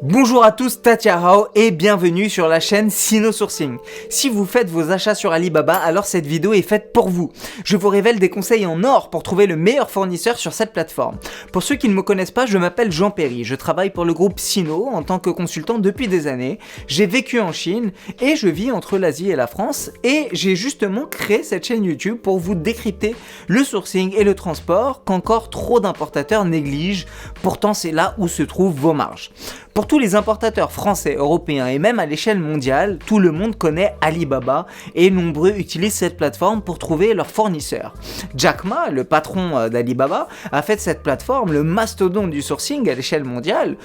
Bonjour à tous, Tatia Hao et bienvenue sur la chaîne Sinosourcing. Si vous faites vos achats sur Alibaba, alors cette vidéo est faite pour vous. Je vous révèle des conseils en or pour trouver le meilleur fournisseur sur cette plateforme. Pour ceux qui ne me connaissent pas, je m'appelle Jean Perry, je travaille pour le groupe Sino en tant que consultant depuis des années. J'ai vécu en Chine et je vis entre l'Asie et la France et j'ai justement créé cette chaîne YouTube pour vous décrypter le sourcing et le transport qu'encore trop d'importateurs négligent. Pourtant c'est là où se trouvent vos marges. Pour tous les importateurs français, européens et même à l'échelle mondiale, tout le monde connaît Alibaba et nombreux utilisent cette plateforme pour trouver leurs fournisseurs. Jack Ma, le patron d'Alibaba, a fait de cette plateforme le mastodonte du sourcing à l'échelle mondiale,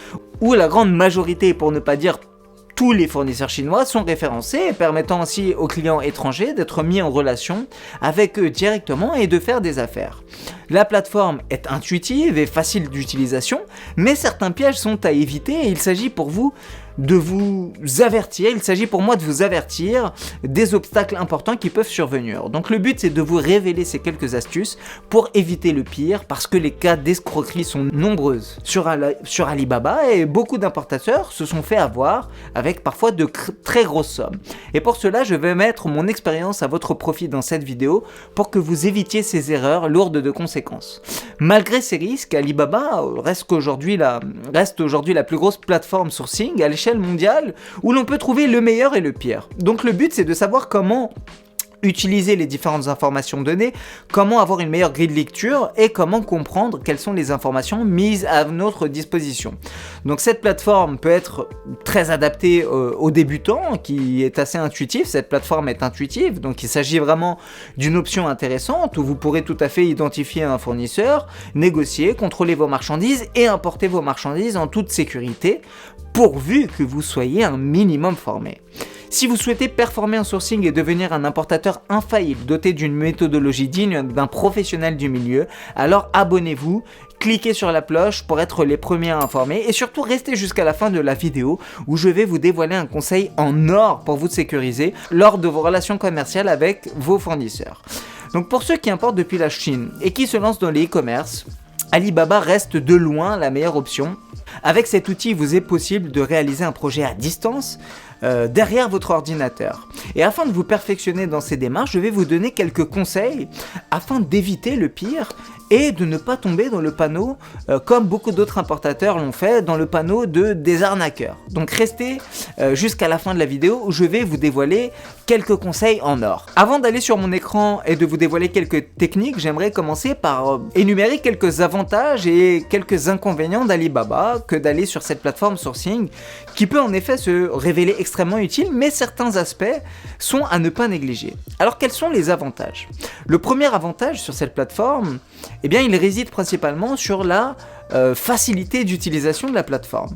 où la grande majorité, pour ne pas dire tous les fournisseurs chinois, sont référencés, permettant ainsi aux clients étrangers d'être mis en relation avec eux directement et de faire des affaires. La plateforme est intuitive et facile d'utilisation, mais certains pièges sont à éviter et il s'agit pour vous de vous avertir, il s'agit pour moi de vous avertir des obstacles importants qui peuvent survenir. Donc le but c'est de vous révéler ces quelques astuces pour éviter le pire parce que les cas d'escroquerie sont nombreuses sur Alibaba et beaucoup d'importateurs se sont fait avoir avec parfois de très grosses sommes. Et pour cela je vais mettre mon expérience à votre profit dans cette vidéo pour que vous évitiez ces erreurs lourdes de conséquences. Malgré ces risques, Alibaba reste aujourd'hui la plus grosse plateforme sourcing à l'échelle mondiale où l'on peut trouver le meilleur et le pire. Donc le but c'est de savoir comment utiliser les différentes informations données, comment avoir une meilleure grille de lecture et comment comprendre quelles sont les informations mises à notre disposition. Donc cette plateforme peut être très adaptée aux débutants, qui est assez intuitive. Cette plateforme est intuitive, donc il s'agit vraiment d'une option intéressante où vous pourrez tout à fait identifier un fournisseur, négocier, contrôler vos marchandises et importer vos marchandises en toute sécurité, pourvu que vous soyez un minimum formé. Si vous souhaitez performer en sourcing et devenir un importateur infaillible doté d'une méthodologie digne d'un professionnel du milieu, alors abonnez-vous, cliquez sur la cloche pour être les premiers à informer et surtout restez jusqu'à la fin de la vidéo où je vais vous dévoiler un conseil en or pour vous sécuriser lors de vos relations commerciales avec vos fournisseurs. Donc pour ceux qui importent depuis la Chine et qui se lancent dans les e-commerce, Alibaba reste de loin la meilleure option. Avec cet outil, il vous est possible de réaliser un projet à distance derrière votre ordinateur. Et afin de vous perfectionner dans ces démarches, je vais vous donner quelques conseils afin d'éviter le pire et de ne pas tomber dans le panneau, comme beaucoup d'autres importateurs l'ont fait, dans le panneau des arnaqueurs. Donc restez jusqu'à la fin de la vidéo où je vais vous dévoiler quelques conseils en or. Avant d'aller sur mon écran et de vous dévoiler quelques techniques, j'aimerais commencer par énumérer quelques avantages et quelques inconvénients d'Alibaba que d'aller sur cette plateforme sourcing qui peut en effet se révéler extrêmement utile, mais certains aspects sont à ne pas négliger. Alors quels sont les avantages ? Le premier avantage sur cette plateforme, eh bien, il réside principalement sur la facilité d'utilisation de la plateforme.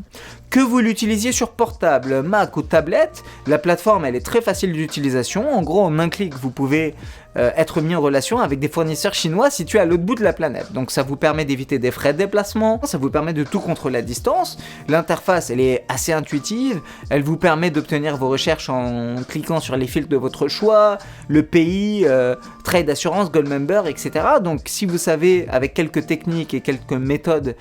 Que vous l'utilisiez sur portable, Mac ou tablette, la plateforme elle est très facile d'utilisation. En gros, en un clic, vous pouvez être mis en relation avec des fournisseurs chinois situés à l'autre bout de la planète. Donc ça vous permet d'éviter des frais de déplacement, ça vous permet de tout contrôler à distance. L'interface elle est assez intuitive, elle vous permet d'obtenir vos recherches en cliquant sur les filtres de votre choix, le pays, trade assurance, gold member, etc. Donc si vous savez avec quelques techniques et quelques méthodes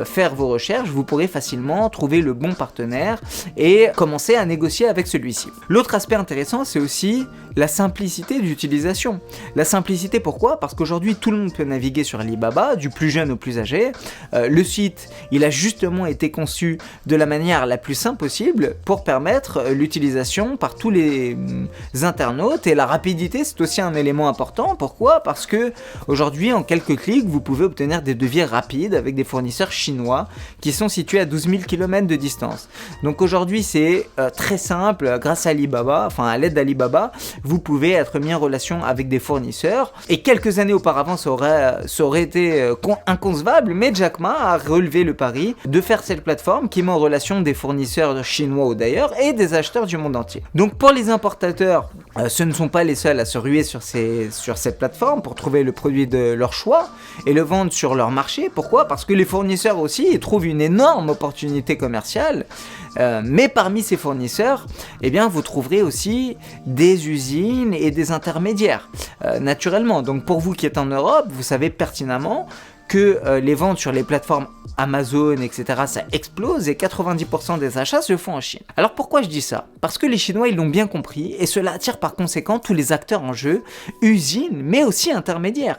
faire vos recherches, vous pourrez facilement trouver le bon partenaire et commencer à négocier avec celui-ci. L'autre aspect intéressant, c'est aussi la simplicité d'utilisation. La simplicité, pourquoi ? Parce qu'aujourd'hui, tout le monde peut naviguer sur Alibaba, du plus jeune au plus âgé. Le site, il a justement été conçu de la manière la plus simple possible pour permettre l'utilisation par tous les internautes et la rapidité, c'est aussi un élément important. Pourquoi ? Parce que aujourd'hui, en quelques clics, vous pouvez obtenir des devis rapides avec des fournisseurs chinois qui sont situés à 12 000 km de distance. Donc aujourd'hui, c'est très simple, grâce à Alibaba, enfin à l'aide d'Alibaba, vous pouvez être mis en relation avec des fournisseurs. Et quelques années auparavant, ça aurait été inconcevable, mais Jack Ma a relevé le pari de faire cette plateforme qui met en relation des fournisseurs chinois ou d'ailleurs et des acheteurs du monde entier. Donc pour les importateurs, ce ne sont pas les seuls à se ruer sur cette plateforme pour trouver le produit de leur choix et le vendre sur leur marché. Pourquoi ? Parce que les fournisseurs aussi ils trouvent une énorme opportunité commerciale. Mais parmi ces fournisseurs, eh bien, vous trouverez aussi des usines et des intermédiaires, naturellement. Donc pour vous qui êtes en Europe, vous savez pertinemment que les ventes sur les plateformes Amazon, etc., ça explose et 90% des achats se font en Chine. Alors pourquoi je dis ça? Parce que les Chinois, ils l'ont bien compris et cela attire par conséquent tous les acteurs en jeu, usines, mais aussi intermédiaires.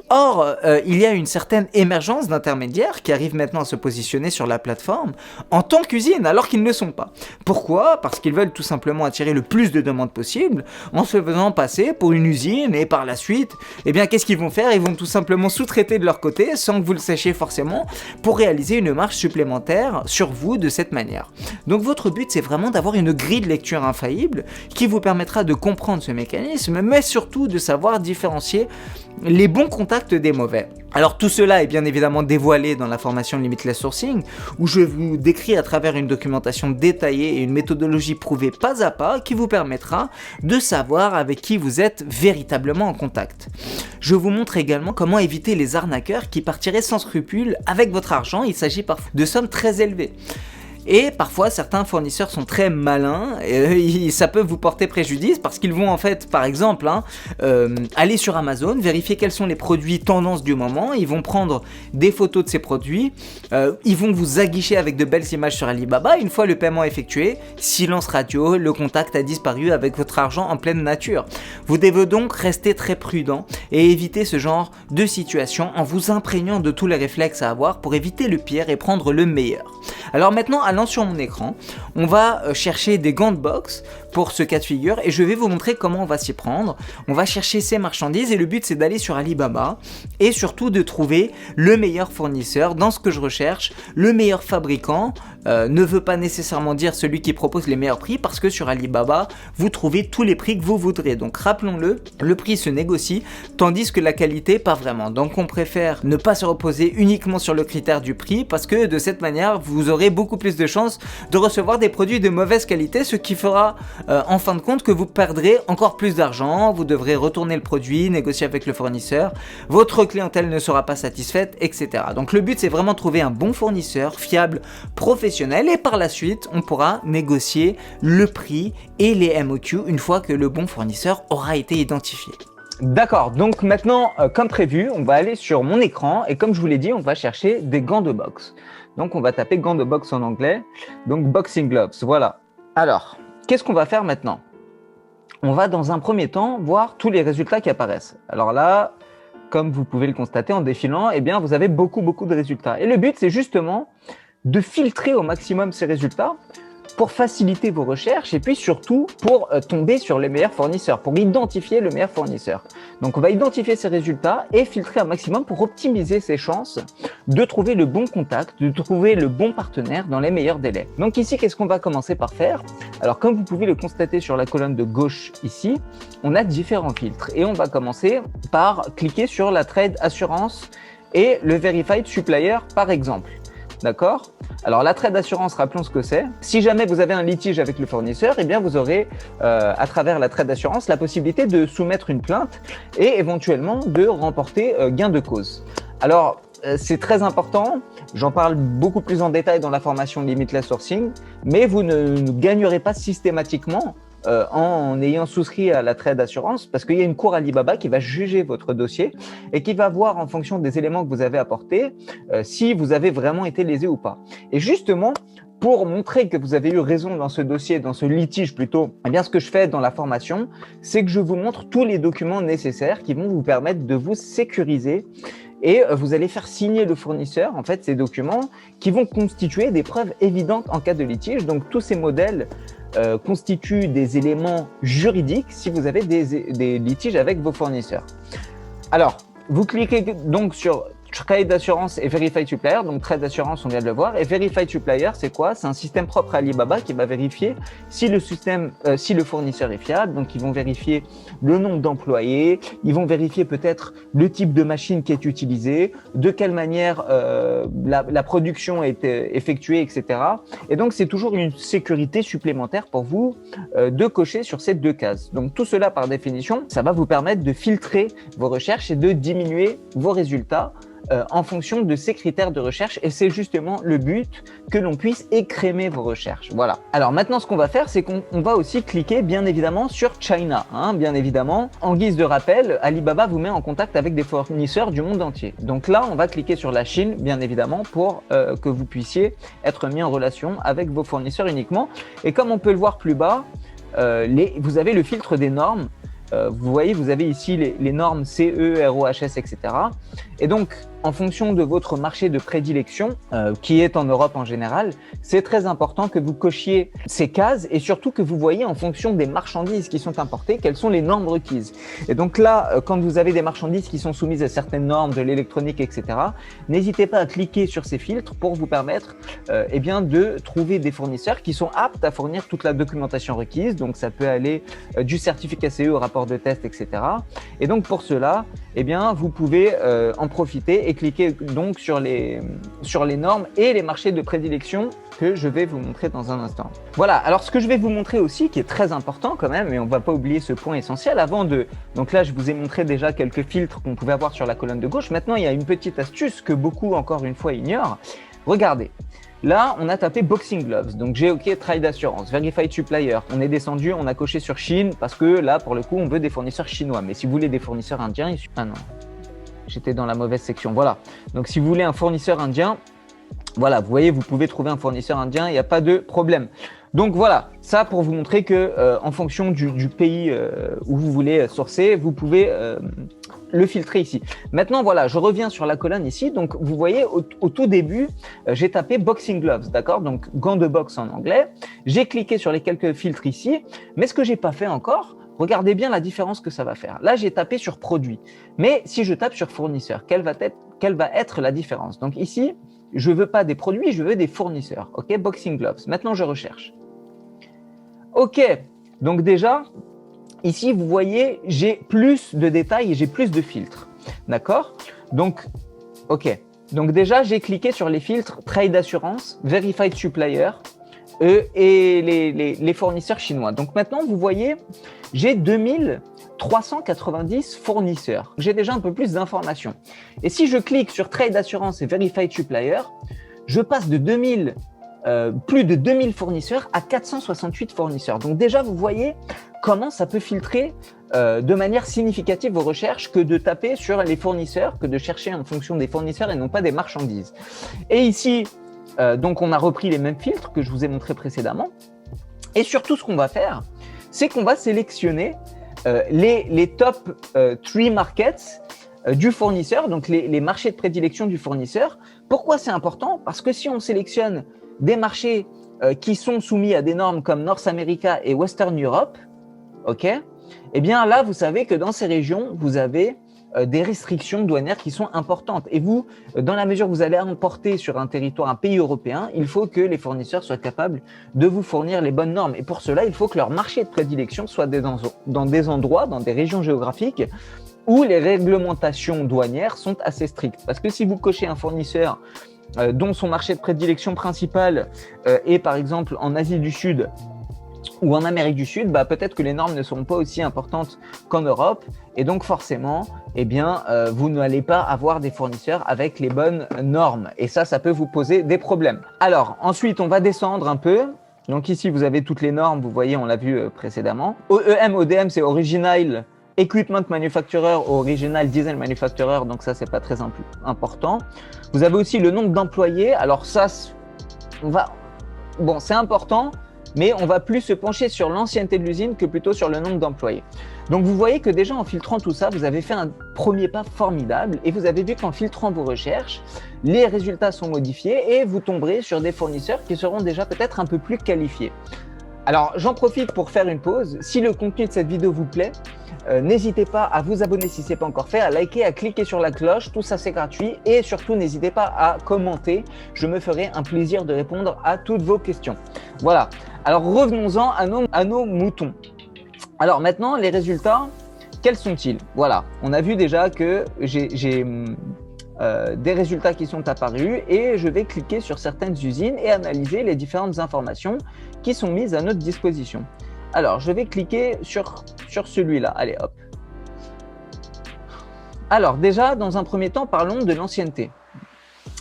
Or, il y a une certaine émergence d'intermédiaires qui arrivent maintenant à se positionner sur la plateforme en tant qu'usine, alors qu'ils ne le sont pas. Pourquoi? Parce qu'ils veulent tout simplement attirer le plus de demandes possible en se faisant passer pour une usine et par la suite, eh bien, qu'est-ce qu'ils vont faire? Ils vont tout simplement sous-traiter de leur côté, sans que vous le sachiez forcément, pour réaliser une marge supplémentaire sur vous de cette manière. Donc votre but, c'est vraiment d'avoir une grille de lecture infaillible qui vous permettra de comprendre ce mécanisme, mais surtout de savoir différencier les bons contacts des mauvais. Alors tout cela est bien évidemment dévoilé dans la formation Limitless Sourcing, où je vous décris à travers une documentation détaillée et une méthodologie prouvée pas à pas qui vous permettra de savoir avec qui vous êtes véritablement en contact. Je vous montre également comment éviter les arnaqueurs qui partiraient sans scrupule avec votre argent. Il s'agit parfois de sommes très élevées. Et parfois, certains fournisseurs sont très malins et ça peut vous porter préjudice parce qu'ils vont en fait, par exemple, aller sur Amazon, vérifier quels sont les produits tendances du moment, ils vont prendre des photos de ces produits, ils vont vous aguicher avec de belles images sur Alibaba. Une fois le paiement effectué, silence radio, le contact a disparu avec votre argent en pleine nature. Vous devez donc rester très prudent et éviter ce genre de situation en vous imprégnant de tous les réflexes à avoir pour éviter le pire et prendre le meilleur. Alors maintenant, allant sur mon écran, on va chercher des gants de boxe pour ce cas de figure et je vais vous montrer comment on va s'y prendre. On va chercher ces marchandises et le but c'est d'aller sur Alibaba et surtout de trouver le meilleur fournisseur dans ce que je recherche. Le meilleur fabricant ne veut pas nécessairement dire celui qui propose les meilleurs prix parce que sur Alibaba, vous trouvez tous les prix que vous voudrez. Donc rappelons-le, le prix se négocie tandis que la qualité pas vraiment. Donc on préfère ne pas se reposer uniquement sur le critère du prix parce que de cette manière, vous aurez beaucoup plus de chances de recevoir des produits de mauvaise qualité, ce qui fera en fin de compte que vous perdrez encore plus d'argent, vous devrez retourner le produit, négocier avec le fournisseur, votre clientèle ne sera pas satisfaite, etc. Donc le but c'est vraiment de trouver un bon fournisseur, fiable, professionnel et par la suite on pourra négocier le prix et les MOQ une fois que le bon fournisseur aura été identifié. D'accord, donc maintenant, comme prévu, on va aller sur mon écran et comme je vous l'ai dit, on va chercher des gants de boxe. Donc, on va taper gants de boxe en anglais, donc boxing gloves, voilà. Alors, qu'est-ce qu'on va faire maintenant? On va dans un premier temps voir tous les résultats qui apparaissent. Alors là, comme vous pouvez le constater en défilant, eh bien, vous avez beaucoup de résultats. Et le but, c'est justement de filtrer au maximum ces résultats pour faciliter vos recherches et puis surtout pour tomber sur les meilleurs fournisseurs, pour identifier le meilleur fournisseur. Donc on va identifier ces résultats et filtrer un maximum pour optimiser ses chances de trouver le bon contact, de trouver le bon partenaire dans les meilleurs délais. Donc ici, qu'est-ce qu'on va commencer par faire? Alors comme vous pouvez le constater sur la colonne de gauche ici, on a différents filtres et on va commencer par cliquer sur la Trade Assurance et le Verified Supplier par exemple. D'accord? Alors la trade d'assurance, rappelons ce que c'est. Si jamais vous avez un litige avec le fournisseur, eh bien vous aurez à travers la trade d'assurance la possibilité de soumettre une plainte et éventuellement de remporter gain de cause. Alors c'est très important, j'en parle beaucoup plus en détail dans la formation Limitless Sourcing, mais vous ne gagnerez pas systématiquement en ayant souscrit à la trade d'assurance parce qu'il y a une cour Alibaba qui va juger votre dossier et qui va voir en fonction des éléments que vous avez apportés si vous avez vraiment été lésé ou pas. Et justement, pour montrer que vous avez eu raison dans ce dossier, dans ce litige plutôt, eh bien ce que je fais dans la formation, c'est que je vous montre tous les documents nécessaires qui vont vous permettre de vous sécuriser et vous allez faire signer le fournisseur, en fait, ces documents qui vont constituer des preuves évidentes en cas de litige. Donc, tous ces modèles constituent des éléments juridiques si vous avez des litiges avec vos fournisseurs. Alors, vous cliquez donc sur Trade Assurance et Verified Supplier. Donc, Trade Assurance, on vient de le voir. Et Verified Supplier, c'est quoi? C'est un système propre à Alibaba qui va vérifier si le fournisseur est fiable. Donc, ils vont vérifier le nombre d'employés. Ils vont vérifier peut-être le type de machine qui est utilisée, de quelle manière la production est effectuée, etc. Et donc, c'est toujours une sécurité supplémentaire pour vous de cocher sur ces deux cases. Donc, tout cela, par définition, ça va vous permettre de filtrer vos recherches et de diminuer vos résultats en fonction de ces critères de recherche et c'est justement le but que l'on puisse écrémer vos recherches. Voilà. Alors maintenant, ce qu'on va faire, c'est qu'on va aussi cliquer bien évidemment sur China. Bien évidemment, en guise de rappel, Alibaba vous met en contact avec des fournisseurs du monde entier. Donc là, on va cliquer sur la Chine, bien évidemment, pour que vous puissiez être mis en relation avec vos fournisseurs uniquement. Et comme on peut le voir plus bas, vous avez le filtre des normes. Vous voyez, vous avez ici les normes CE, ROHS, etc. Et donc, en fonction de votre marché de prédilection, qui est en Europe en général, c'est très important que vous cochiez ces cases et surtout que vous voyez en fonction des marchandises qui sont importées, quelles sont les normes requises. Et donc là, quand vous avez des marchandises qui sont soumises à certaines normes de l'électronique, etc., n'hésitez pas à cliquer sur ces filtres pour vous permettre eh bien, de trouver des fournisseurs qui sont aptes à fournir toute la documentation requise. Donc, ça peut aller du certificat CE au rapport de test, etc. Et donc, pour cela, eh bien, vous pouvez en profiter et cliquer donc sur les normes et les marchés de prédilection que je vais vous montrer dans un instant. Voilà, alors ce que je vais vous montrer aussi, qui est très important quand même, et on ne va pas oublier ce point essentiel avant de… Donc là, je vous ai montré déjà quelques filtres qu'on pouvait avoir sur la colonne de gauche. Maintenant, il y a une petite astuce que beaucoup, encore une fois, ignorent. Regardez. Là, on a tapé Boxing Gloves, donc j'ai OK, Trade Assurance, Verified Supplier. On est descendu, on a coché sur Chine parce que là, pour le coup, on veut des fournisseurs chinois. Mais si vous voulez des fournisseurs indiens, ah non, j'étais dans la mauvaise section. Voilà. Donc, si vous voulez un fournisseur indien, voilà, vous voyez, vous pouvez trouver un fournisseur indien, il n'y a pas de problème. Donc voilà, ça pour vous montrer que en fonction du pays où vous voulez sourcer, vous pouvez le filtrer ici. Maintenant, voilà, je reviens sur la colonne ici. Donc, vous voyez, au tout début, j'ai tapé Boxing Gloves, d'accord? Donc, gants de boxe en anglais. J'ai cliqué sur les quelques filtres ici. Mais ce que j'ai pas fait encore, regardez bien la différence que ça va faire. Là, j'ai tapé sur produit. Mais si je tape sur fournisseur, quelle va être la différence? Donc ici, je veux pas des produits, je veux des fournisseurs. OK, Boxing Gloves. Maintenant, je recherche. OK, donc déjà, ici, vous voyez, j'ai plus de détails et j'ai plus de filtres. D'accord? Donc, OK. Donc déjà, j'ai cliqué sur les filtres Trade Assurance, Verified Supplier et les fournisseurs chinois. Donc maintenant, vous voyez, j'ai 2390 fournisseurs. J'ai déjà un peu plus d'informations. Et si je clique sur Trade Assurance et Verified Supplier, je passe de plus de 2000 fournisseurs à 468 fournisseurs. Donc déjà, vous voyez comment ça peut filtrer de manière significative vos recherches que de taper sur les fournisseurs, que de chercher en fonction des fournisseurs et non pas des marchandises. Et ici, donc on a repris les mêmes filtres que je vous ai montrés précédemment. Et surtout, ce qu'on va faire, c'est qu'on va sélectionner les top 3 markets du fournisseur, donc les marchés de prédilection du fournisseur. Pourquoi c'est important? Parce que si on sélectionne des marchés qui sont soumis à des normes comme North America et Western Europe, ok, eh bien là, vous savez que dans ces régions, vous avez des restrictions douanières qui sont importantes. Et vous, dans la mesure où vous allez importer sur un territoire, un pays européen, il faut que les fournisseurs soient capables de vous fournir les bonnes normes. Et pour cela, il faut que leur marché de prédilection soit dans des endroits, dans des régions géographiques où les réglementations douanières sont assez strictes. Parce que si vous cochez un fournisseur dont son marché de prédilection principal est par exemple en Asie du Sud ou en Amérique du Sud, bah, peut-être que les normes ne seront pas aussi importantes qu'en Europe et donc forcément, eh bien, vous n'allez pas avoir des fournisseurs avec les bonnes normes et ça peut vous poser des problèmes. Alors ensuite, on va descendre un peu. Donc ici, vous avez toutes les normes, vous voyez, on l'a vu précédemment. OEM, ODM, c'est Original Equipment Manufacturer, Original Design Manufacturer, donc ça, c'est pas très important. Vous avez aussi le nombre d'employés. Alors ça, bon, c'est important, mais on va plus se pencher sur l'ancienneté de l'usine que plutôt sur le nombre d'employés. Donc vous voyez que déjà en filtrant tout ça, vous avez fait un premier pas formidable et vous avez vu qu'en filtrant vos recherches, les résultats sont modifiés et vous tomberez sur des fournisseurs qui seront déjà peut-être un peu plus qualifiés. Alors j'en profite pour faire une pause. Si le contenu de cette vidéo vous plaît, n'hésitez pas à vous abonner si ce n'est pas encore fait, à liker, à cliquer sur la cloche, tout ça c'est gratuit et surtout n'hésitez pas à commenter, je me ferai un plaisir de répondre à toutes vos questions. Voilà, alors revenons-en à nos moutons. Alors maintenant les résultats, quels sont-ils? Voilà, on a vu déjà que j'ai des résultats qui sont apparus et je vais cliquer sur certaines usines et analyser les différentes informations qui sont mises à notre disposition. Alors, je vais cliquer sur celui-là. Allez, hop. Alors déjà, dans un premier temps, parlons de l'ancienneté.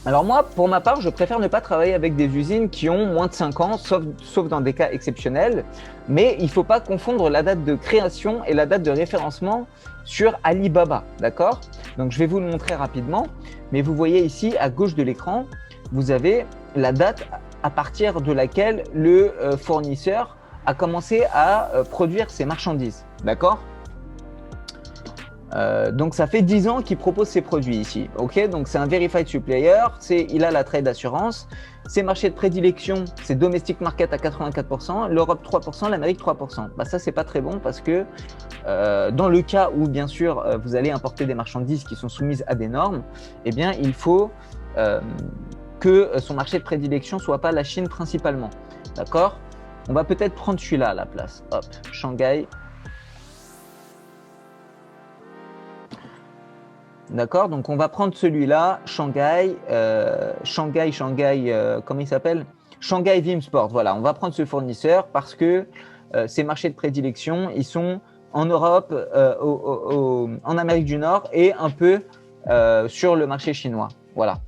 Alors moi, pour ma part, je préfère ne pas travailler avec des usines qui ont moins de 5 ans, sauf dans des cas exceptionnels. Mais il ne faut pas confondre la date de création et la date de référencement sur Alibaba, d'accord? Donc je vais vous le montrer rapidement. Mais vous voyez ici, à gauche de l'écran, vous avez la date à partir de laquelle le fournisseur a commencé à produire ses marchandises, d'accord? Donc ça fait 10 ans qu'il propose ses produits ici, ok? Donc c'est un Verified Supplier, il a la trade assurance, ses marchés de prédilection, c'est Domestic Market à 84%, l'Europe 3%, l'Amérique 3%. Bah ça c'est pas très bon parce que dans le cas où bien sûr vous allez importer des marchandises qui sont soumises à des normes, eh bien il faut que son marché de prédilection soit pas la Chine principalement, d'accord? On va peut-être prendre celui-là à la place, hop, Shanghai. D'accord, donc on va prendre celui-là, Shanghai, comment il s'appelle? Shanghai Vimsport, voilà, on va prendre ce fournisseur parce que ces marchés de prédilection, ils sont en Europe, en Amérique du Nord et un peu sur le marché chinois, voilà.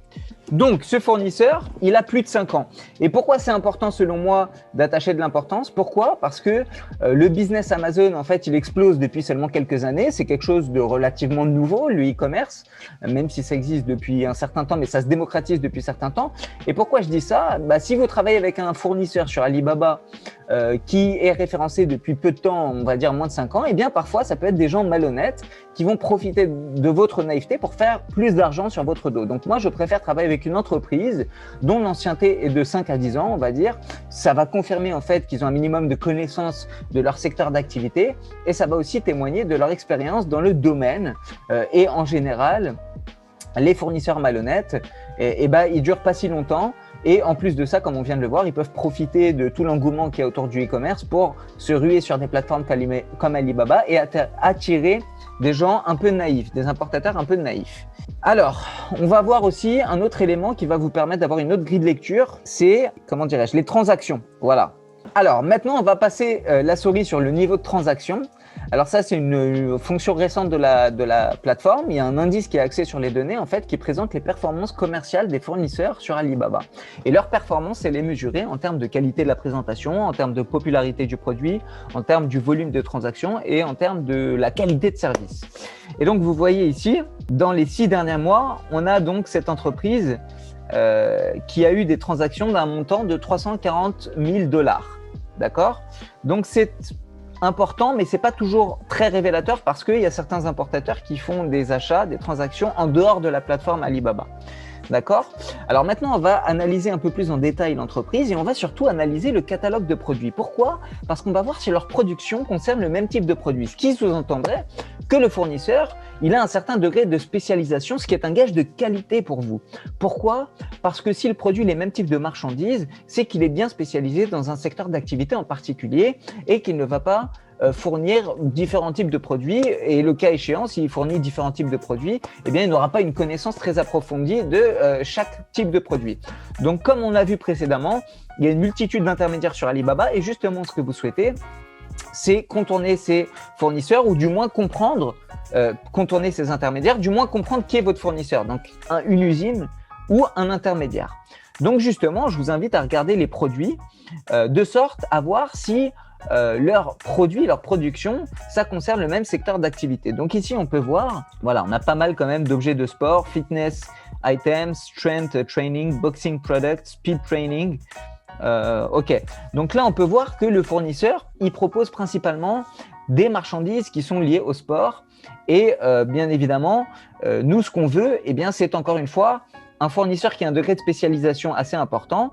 Donc, ce fournisseur, il a plus de 5 ans. Et pourquoi c'est important, selon moi, d'attacher de l'importance? Pourquoi? Parce que le business Amazon, en fait, il explose depuis seulement quelques années. C'est quelque chose de relativement nouveau, le e-commerce, même si ça existe depuis un certain temps, mais ça se démocratise depuis un certain temps. Et pourquoi je dis ça? Bah, si vous travaillez avec un fournisseur sur Alibaba qui est référencé depuis peu de temps, on va dire moins de 5 ans, eh bien, parfois, ça peut être des gens malhonnêtes qui vont profiter de votre naïveté pour faire plus d'argent sur votre dos. Donc, moi, je préfère travailler avec une entreprise dont l'ancienneté est de 5 à 10 ans, on va dire. Ça va confirmer en fait qu'ils ont un minimum de connaissances de leur secteur d'activité et ça va aussi témoigner de leur expérience dans le domaine. Et en général, les fournisseurs malhonnêtes, ils durent pas si longtemps. Et en plus de ça, comme on vient de le voir, ils peuvent profiter de tout l'engouement qu'il y a autour du e-commerce pour se ruer sur des plateformes comme Alibaba et attirer des gens un peu naïfs, des importateurs un peu naïfs. Alors, on va voir aussi un autre élément qui va vous permettre d'avoir une autre grille de lecture, c'est, comment dirais-je, les transactions. Voilà. Alors, maintenant, on va passer la souris sur le niveau de transaction. Alors ça, c'est une fonction récente de la plateforme. Il y a un indice qui est axé sur les données, en fait, qui présente les performances commerciales des fournisseurs sur Alibaba. Et leur performance, elle est mesurée en termes de qualité de la présentation, en termes de popularité du produit, en termes du volume de transactions et en termes de la qualité de service. Et donc, vous voyez ici, dans les 6 derniers mois, on a donc cette entreprise qui a eu des transactions d'un montant de 340 000 $. D'accord? Donc, c'est important, mais c'est pas toujours très révélateur parce qu'il y a certains importateurs qui font des achats, des transactions en dehors de la plateforme Alibaba. D'accord? Alors maintenant, on va analyser un peu plus en détail l'entreprise et on va surtout analyser le catalogue de produits. Pourquoi? Parce qu'on va voir si leur production concerne le même type de produit, ce qui sous-entendrait que le fournisseur, il a un certain degré de spécialisation, ce qui est un gage de qualité pour vous. Pourquoi? Parce que s'il produit les mêmes types de marchandises, c'est qu'il est bien spécialisé dans un secteur d'activité en particulier et qu'il ne va pas fournir différents types de produits et le cas échéant, s'il fournit différents types de produits, eh bien, il n'aura pas une connaissance très approfondie de chaque type de produit. Donc, comme on l'a vu précédemment, il y a une multitude d'intermédiaires sur Alibaba et justement, ce que vous souhaitez, c'est contourner ces fournisseurs ou du moins comprendre, contourner ces intermédiaires, du moins comprendre qui est votre fournisseur, donc une usine ou un intermédiaire. Donc, justement, je vous invite à regarder les produits de sorte à voir si leurs produits, leur production, ça concerne le même secteur d'activité. Donc ici, on peut voir, voilà, on a pas mal quand même d'objets de sport, fitness items, strength training, boxing products, speed training. Ok, donc là, on peut voir que le fournisseur, il propose principalement des marchandises qui sont liées au sport. Et bien évidemment, nous, ce qu'on veut, eh bien, c'est encore une fois un fournisseur qui a un degré de spécialisation assez important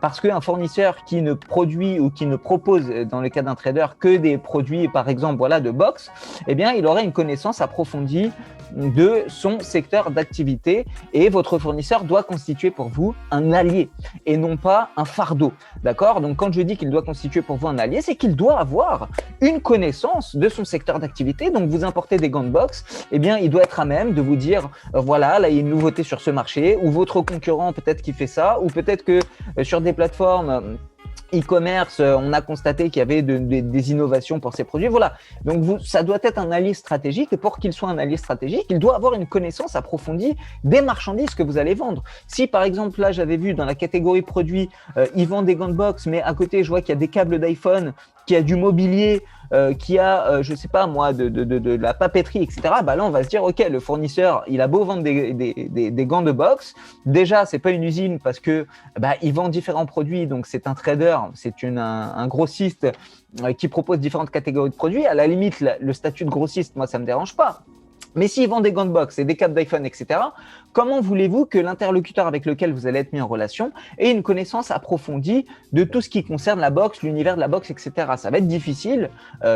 parce qu'un fournisseur qui ne produit ou qui ne propose, dans le cas d'un trader, que des produits, par exemple, voilà, de boxe, eh bien, il aurait une connaissance approfondie de son secteur d'activité et votre fournisseur doit constituer pour vous un allié et non pas un fardeau. D'accord? Donc, quand je dis qu'il doit constituer pour vous un allié, c'est qu'il doit avoir une connaissance de son secteur d'activité. Donc, vous importez des gants de boxe, eh bien, il doit être à même de vous dire, voilà, là, il y a une nouveauté sur ce marché, ou votre concurrent peut-être qui fait ça, ou peut-être que sur des plateformes e-commerce, on a constaté qu'il y avait des innovations pour ces produits. Voilà. Donc, ça doit être un analyse stratégique. Et pour qu'il soit un analyse stratégique, il doit avoir une connaissance approfondie des marchandises que vous allez vendre. Si, par exemple, là, j'avais vu dans la catégorie produits, ils vendent des gants de boxe, mais à côté, je vois qu'il y a des câbles d'iPhone, qu'il y a du mobilier, qu'il y a, je sais pas moi, de la papeterie, etc. Bah là, on va se dire, ok, le fournisseur, il a beau vendre des gants de boxe. Déjà, c'est pas une usine parce que il vend différents produits. Donc, c'est un trader, c'est un grossiste qui propose différentes catégories de produits. À la limite, le statut de grossiste, moi, ça me dérange pas. Mais s'ils vendent des gants de boxe et des câbles d'iPhone, etc., comment voulez-vous que l'interlocuteur avec lequel vous allez être mis en relation ait une connaissance approfondie de tout ce qui concerne la boxe, l'univers de la boxe, etc. Ça va être difficile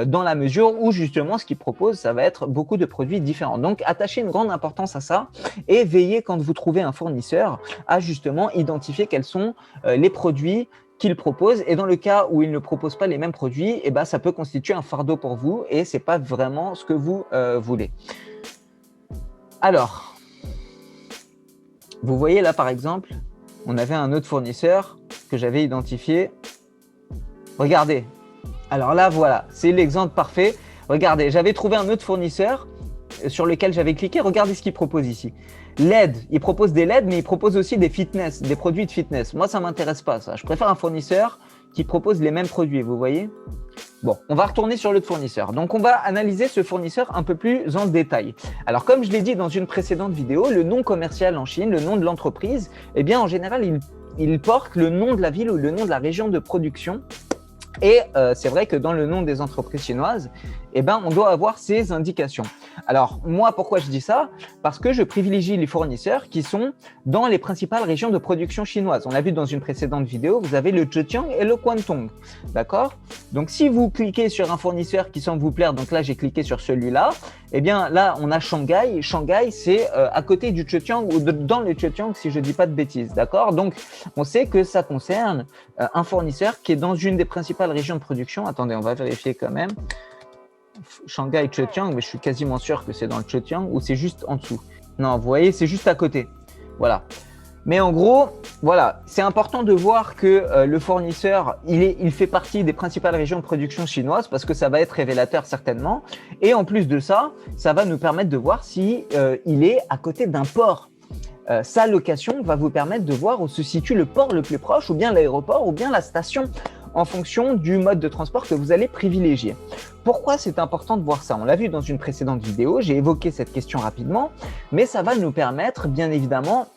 dans la mesure où justement ce qu'ils proposent, ça va être beaucoup de produits différents. Donc, attachez une grande importance à ça et veillez quand vous trouvez un fournisseur à justement identifier quels sont les produits qu'il propose, et dans le cas où il ne propose pas les mêmes produits, ça peut constituer un fardeau pour vous et c'est pas vraiment ce que vous voulez. Alors, vous voyez là par exemple, on avait un autre fournisseur que j'avais identifié. Regardez. Alors là, voilà, c'est l'exemple parfait. Regardez, j'avais trouvé un autre fournisseur sur lequel j'avais cliqué. Regardez ce qu'il propose ici. LED, il propose des LED, mais il propose aussi des fitness, des produits de fitness. Moi, ça m'intéresse pas, ça. Je préfère un fournisseur qui propose les mêmes produits, vous voyez ? Bon, on va retourner sur l'autre fournisseur. Donc, on va analyser ce fournisseur un peu plus en détail. Alors, comme je l'ai dit dans une précédente vidéo, le nom commercial en Chine, le nom de l'entreprise, eh bien, en général, il porte le nom de la ville ou le nom de la région de production. Et c'est vrai que dans le nom des entreprises chinoises, on doit avoir ces indications. Alors, moi, pourquoi je dis ça ? Parce que je privilégie les fournisseurs qui sont dans les principales régions de production chinoises. On l'a vu dans une précédente vidéo, vous avez le Zhejiang et le Guangdong. D'accord ? Donc, si vous cliquez sur un fournisseur qui semble vous plaire, donc là, j'ai cliqué sur celui-là, là, on a Shanghai. Shanghai, c'est à côté du Zhejiang ou dans le Zhejiang, si je ne dis pas de bêtises. D'accord ? Donc, on sait que ça concerne un fournisseur qui est dans une des principales régions de production. Attendez, on va vérifier quand même. Shanghai, Zhejiang, mais je suis quasiment sûr que c'est dans le Zhejiang ou c'est juste en dessous. Non, vous voyez, c'est juste à côté. Voilà. Mais en gros, voilà, c'est important de voir que le fournisseur, il fait partie des principales régions de production chinoises parce que ça va être révélateur certainement. Et en plus de ça, ça va nous permettre de voir si il est à côté d'un port. Sa location va vous permettre de voir où se situe le port le plus proche, ou bien l'aéroport, ou bien la station, en fonction du mode de transport que vous allez privilégier. Pourquoi c'est important de voir ça ? On l'a vu dans une précédente vidéo, j'ai évoqué cette question rapidement, mais ça va nous permettre, bien évidemment,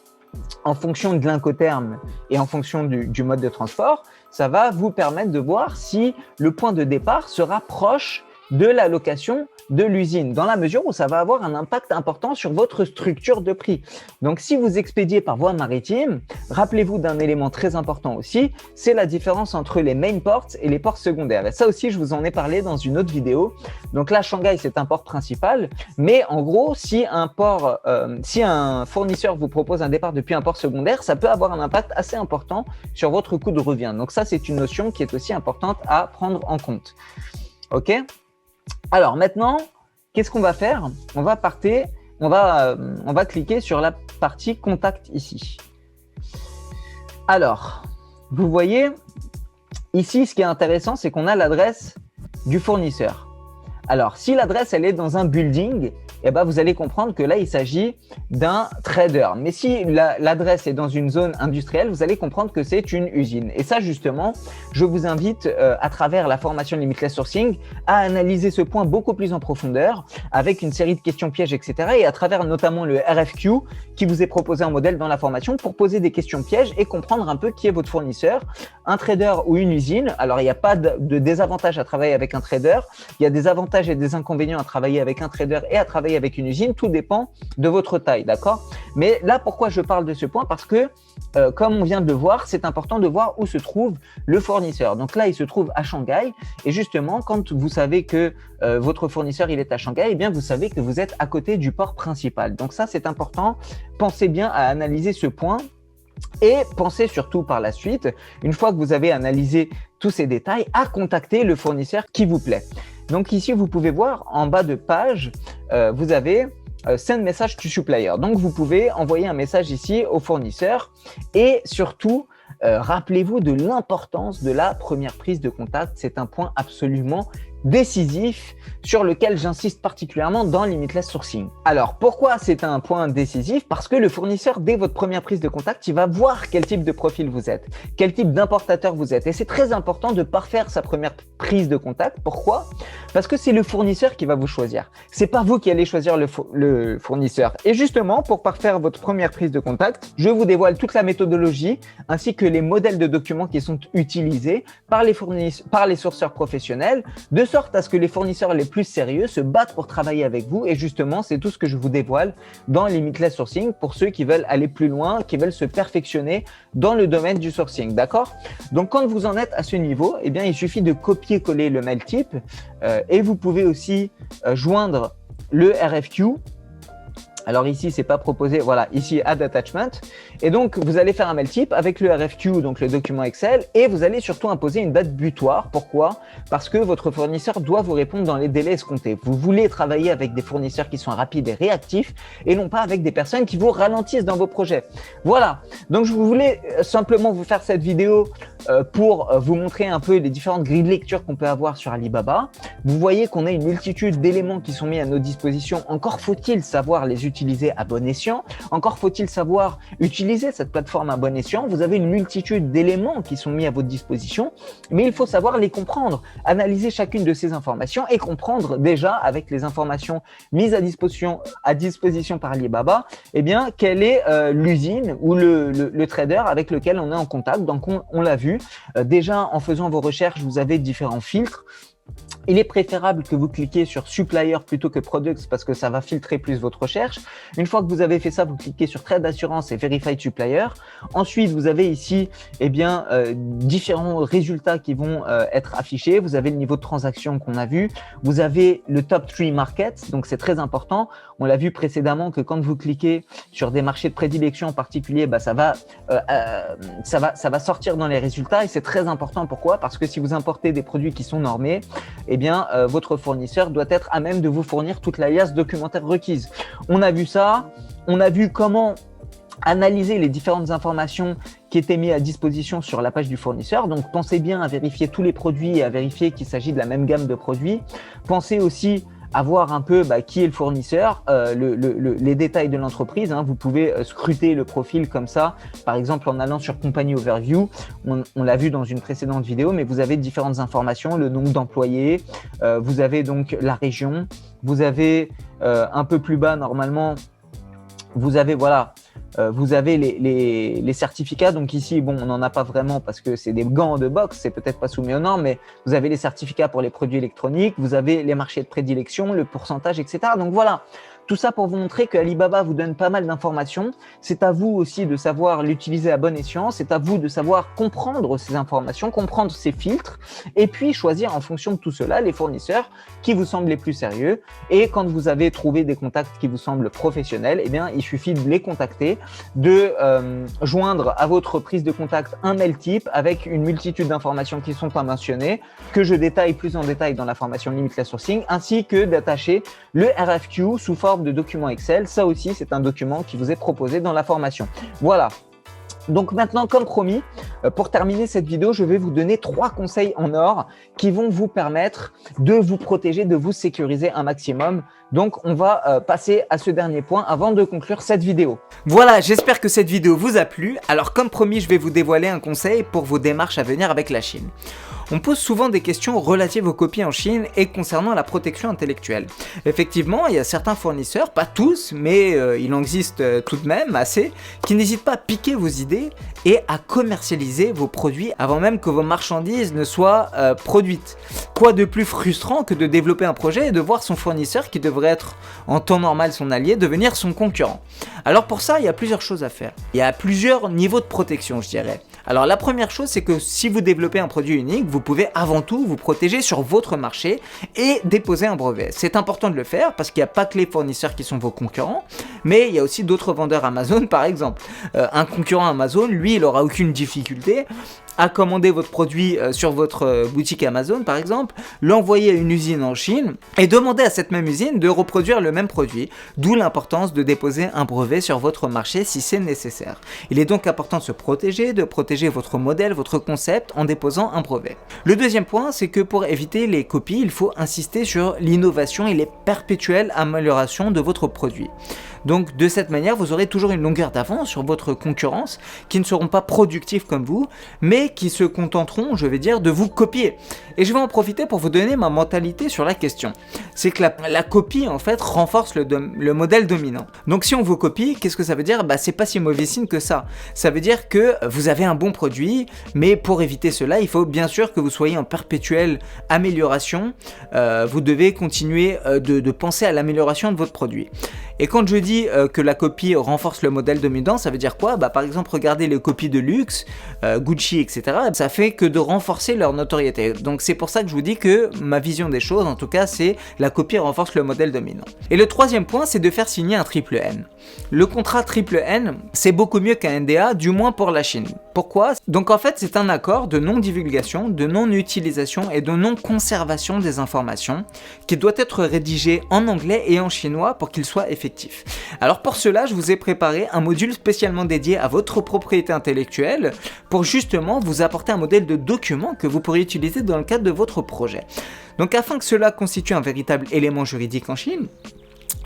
en fonction de l'incoterm et en fonction du mode de transport, ça va vous permettre de voir si le point de départ sera proche de la location de l'usine, dans la mesure où ça va avoir un impact important sur votre structure de prix. Donc, si vous expédiez par voie maritime, rappelez-vous d'un élément très important aussi, c'est la différence entre les main ports et les ports secondaires. Et ça aussi, je vous en ai parlé dans une autre vidéo. Donc là, Shanghai, c'est un port principal, mais en gros, si un fournisseur vous propose un départ depuis un port secondaire, ça peut avoir un impact assez important sur votre coût de revient. Donc ça, c'est une notion qui est aussi importante à prendre en compte. OK ? Alors maintenant, qu'est-ce qu'on va faire ? On va cliquer sur la partie contact ici. Alors, vous voyez, ici, ce qui est intéressant, c'est qu'on a l'adresse du fournisseur. Alors, si l'adresse, elle est dans un building, vous allez comprendre que là, il s'agit d'un trader. Mais si l'adresse est dans une zone industrielle, vous allez comprendre que c'est une usine. Et ça, justement, je vous invite à travers la formation Limitless Sourcing à analyser ce point beaucoup plus en profondeur avec une série de questions pièges, etc. Et à travers notamment le RFQ qui vous est proposé en modèle dans la formation pour poser des questions pièges et comprendre un peu qui est votre fournisseur, un trader ou une usine. Alors, il n'y a pas de désavantage à travailler avec un trader. Il y a des avantages et des inconvénients à travailler avec un trader et à travailler avec une usine, tout dépend de votre taille, d'accord ? Mais là, pourquoi je parle de ce point ? Parce que, comme on vient de le voir, c'est important de voir où se trouve le fournisseur. Donc là, il se trouve à Shanghai. Et justement, quand vous savez que votre fournisseur, il est à Shanghai, vous savez que vous êtes à côté du port principal. Donc ça, c'est important. Pensez bien à analyser ce point. Et pensez surtout par la suite, une fois que vous avez analysé tous ces détails, à contacter le fournisseur qui vous plaît. Donc ici, vous pouvez voir en bas de page, vous avez Send message to supplier. Donc vous pouvez envoyer un message ici au fournisseur et surtout rappelez-vous de l'importance de la première prise de contact. C'est un point absolument décisif sur lequel j'insiste particulièrement dans Limitless Sourcing. Alors, pourquoi c'est un point décisif? Parce que le fournisseur, dès votre première prise de contact, il va voir quel type de profil vous êtes, quel type d'importateur vous êtes. Et c'est très important de parfaire sa première prise de contact. Pourquoi? Parce que c'est le fournisseur qui va vous choisir. C'est pas vous qui allez choisir le fournisseur. Et justement, pour parfaire votre première prise de contact, je vous dévoile toute la méthodologie ainsi que les modèles de documents qui sont utilisés par les sourceurs professionnels, de sorte à ce que les fournisseurs les plus sérieux se battent pour travailler avec vous. Et justement, c'est tout ce que je vous dévoile dans Limitless Sourcing pour ceux qui veulent aller plus loin, qui veulent se perfectionner dans le domaine du sourcing, d'accord? Donc, quand vous en êtes à ce niveau, eh bien, il suffit de copier-coller le mail type et vous pouvez aussi joindre le RFQ. Alors ici, c'est pas proposé, voilà, ici Add Attachment. Et donc, vous allez faire un mail type avec le RFQ, donc le document Excel, et vous allez surtout imposer une date butoir. Pourquoi? Parce que votre fournisseur doit vous répondre dans les délais escomptés. Vous voulez travailler avec des fournisseurs qui sont rapides et réactifs et non pas avec des personnes qui vous ralentissent dans vos projets. Voilà. Donc, je voulais simplement vous faire cette vidéo pour vous montrer un peu les différentes grilles de lecture qu'on peut avoir sur Alibaba. Vous voyez qu'on a une multitude d'éléments qui sont mis à nos dispositions. Encore faut-il savoir les utiliser à bon escient. Encore faut-il savoir utiliser cette plateforme à bon escient. Vous avez une multitude d'éléments qui sont mis à votre disposition, mais il faut savoir les comprendre, analyser chacune de ces informations et comprendre déjà avec les informations mises à disposition par Alibaba, eh bien, quelle est l'usine ou le trader avec lequel on est en contact. Donc, on l'a vu. Déjà, en faisant vos recherches, vous avez différents filtres. Il est préférable que vous cliquiez sur Supplier plutôt que Products parce que ça va filtrer plus votre recherche. Une fois que vous avez fait ça, vous cliquez sur Trade d'assurance et Verified Supplier. Ensuite, vous avez ici différents résultats qui vont être affichés. Vous avez le niveau de transaction qu'on a vu. Vous avez le Top 3 Markets, donc c'est très important. On l'a vu précédemment que quand vous cliquez sur des marchés de prédilection en particulier, ça va sortir dans les résultats et c'est très important. Pourquoi? Parce que si vous importez des produits qui sont normés, eh bien, votre fournisseur doit être à même de vous fournir toute la liasse documentaire requise. On a vu ça, on a vu comment analyser les différentes informations qui étaient mises à disposition sur la page du fournisseur. Donc, pensez bien à vérifier tous les produits et à vérifier qu'il s'agit de la même gamme de produits. Pensez aussi à voir un peu qui est le fournisseur, les détails de l'entreprise. Vous pouvez scruter le profil comme ça, par exemple en allant sur Company Overview. On l'a vu dans une précédente vidéo, mais vous avez différentes informations, le nombre d'employés, vous avez donc la région, vous avez un peu plus bas normalement, vous avez vous avez les certificats. Donc ici, bon, on n'en a pas vraiment parce que c'est des gants de boxe, c'est peut-être pas soumis aux normes, mais vous avez les certificats pour les produits électroniques, vous avez les marchés de prédilection, le pourcentage, etc. Donc voilà, tout ça pour vous montrer que Alibaba vous donne pas mal d'informations. C'est à vous aussi de savoir l'utiliser à bon escient, c'est à vous de savoir comprendre ces informations, comprendre ces filtres, et puis choisir en fonction de tout cela les fournisseurs qui vous semblent les plus sérieux. Et quand vous avez trouvé des contacts qui vous semblent professionnels, eh bien, il suffit de les contacter, de joindre à votre prise de contact un mail type avec une multitude d'informations qui sont à mentionner, que je détaille plus en détail dans la formation Limitless Sourcing, ainsi que d'attacher le RFQ sous forme de document Excel. Ça aussi, c'est un document qui vous est proposé dans la formation. Voilà. Donc maintenant, comme promis, pour terminer cette vidéo, je vais vous donner 3 conseils en or qui vont vous permettre de vous protéger, de vous sécuriser un maximum. Donc, on va passer à ce dernier point avant de conclure cette vidéo. Voilà, j'espère que cette vidéo vous a plu. Alors, comme promis, je vais vous dévoiler un conseil pour vos démarches à venir avec la Chine. On pose souvent des questions relatives aux copies en Chine et concernant la protection intellectuelle. Effectivement, il y a certains fournisseurs, pas tous, mais il en existe tout de même assez, qui n'hésitent pas à piquer vos idées et à commercialiser vos produits avant même que vos marchandises ne soient produites. Quoi de plus frustrant que de développer un projet et de voir son fournisseur, qui devrait être en temps normal son allié, devenir son concurrent. Alors pour ça, il y a plusieurs choses à faire. Il y a plusieurs niveaux de protection, je dirais. Alors la première chose, c'est que si vous développez un produit unique, vous pouvez avant tout vous protéger sur votre marché et déposer un brevet. C'est important de le faire parce qu'il n'y a pas que les fournisseurs qui sont vos concurrents, mais il y a aussi d'autres vendeurs Amazon par exemple. Un concurrent Amazon, lui, il n'aura aucune difficulté à commander votre produit sur votre boutique Amazon par exemple, l'envoyer à une usine en Chine et demander à cette même usine de reproduire le même produit, d'où l'importance de déposer un brevet sur votre marché si c'est nécessaire. Il est donc important de protéger votre modèle, votre concept en déposant un brevet. Le deuxième point, c'est que pour éviter les copies, il faut insister sur l'innovation et les perpétuelles améliorations de votre produit. Donc de cette manière, vous aurez toujours une longueur d'avance sur votre concurrence qui ne seront pas productifs comme vous, mais qui se contenteront, je vais dire, de vous copier. Et je vais en profiter pour vous donner ma mentalité sur la question. C'est que la copie, en fait, renforce le modèle dominant. Donc si on vous copie, qu'est-ce que ça veut dire ? C'est pas si mauvais signe que ça. Ça veut dire que vous avez un bon produit, mais pour éviter cela, il faut bien sûr que vous soyez en perpétuelle amélioration. Vous devez continuer de penser à l'amélioration de votre produit. Et quand je dis que la copie renforce le modèle dominant, ça veut dire quoi ? Par exemple, regardez les copies de luxe, Gucci, etc. Ça fait que de renforcer leur notoriété. Donc c'est pour ça que je vous dis que ma vision des choses, en tout cas, c'est la copie renforce le modèle dominant. Et le troisième point, c'est de faire signer un triple N. Le contrat triple N, c'est beaucoup mieux qu'un NDA, du moins pour la Chine. Pourquoi ? Donc en fait, c'est un accord de non-divulgation, de non-utilisation et de non-conservation des informations qui doit être rédigé en anglais et en chinois pour qu'il soit effectif. Alors pour cela, je vous ai préparé un module spécialement dédié à votre propriété intellectuelle pour justement vous apporter un modèle de document que vous pourrez utiliser dans le cadre de votre projet. Donc afin que cela constitue un véritable élément juridique en Chine,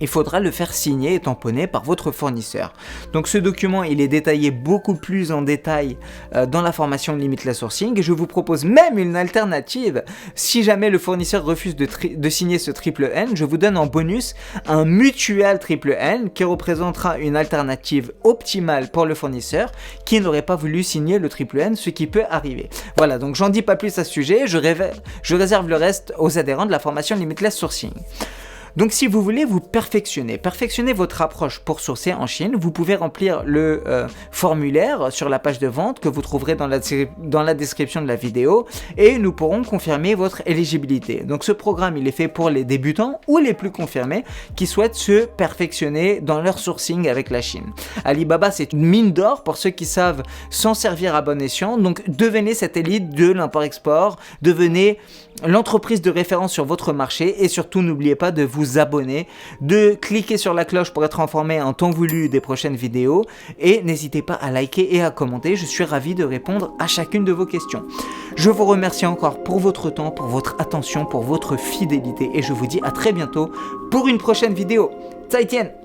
il faudra le faire signer et tamponner par votre fournisseur. Donc ce document, il est détaillé beaucoup plus en détail dans la formation Limitless Sourcing et je vous propose même une alternative. Si jamais le fournisseur refuse de signer ce triple N, je vous donne en bonus un mutual triple N qui représentera une alternative optimale pour le fournisseur qui n'aurait pas voulu signer le triple N, ce qui peut arriver. Voilà, donc j'en dis pas plus à ce sujet, je réserve le reste aux adhérents de la formation Limitless Sourcing. Donc si vous voulez vous perfectionner votre approche pour sourcer en Chine, vous pouvez remplir le formulaire sur la page de vente que vous trouverez dans la description de la vidéo et nous pourrons confirmer votre éligibilité. Donc ce programme, il est fait pour les débutants ou les plus confirmés qui souhaitent se perfectionner dans leur sourcing avec la Chine. Alibaba, c'est une mine d'or pour ceux qui savent s'en servir à bon escient. Donc devenez cette élite de l'import-export, devenez l'entreprise de référence sur votre marché et surtout n'oubliez pas de vous abonner, de cliquer sur la cloche pour être informé en temps voulu des prochaines vidéos et n'hésitez pas à liker et à commenter, je suis ravi de répondre à chacune de vos questions. Je vous remercie encore pour votre temps, pour votre attention, pour votre fidélité et je vous dis à très bientôt pour une prochaine vidéo. 再见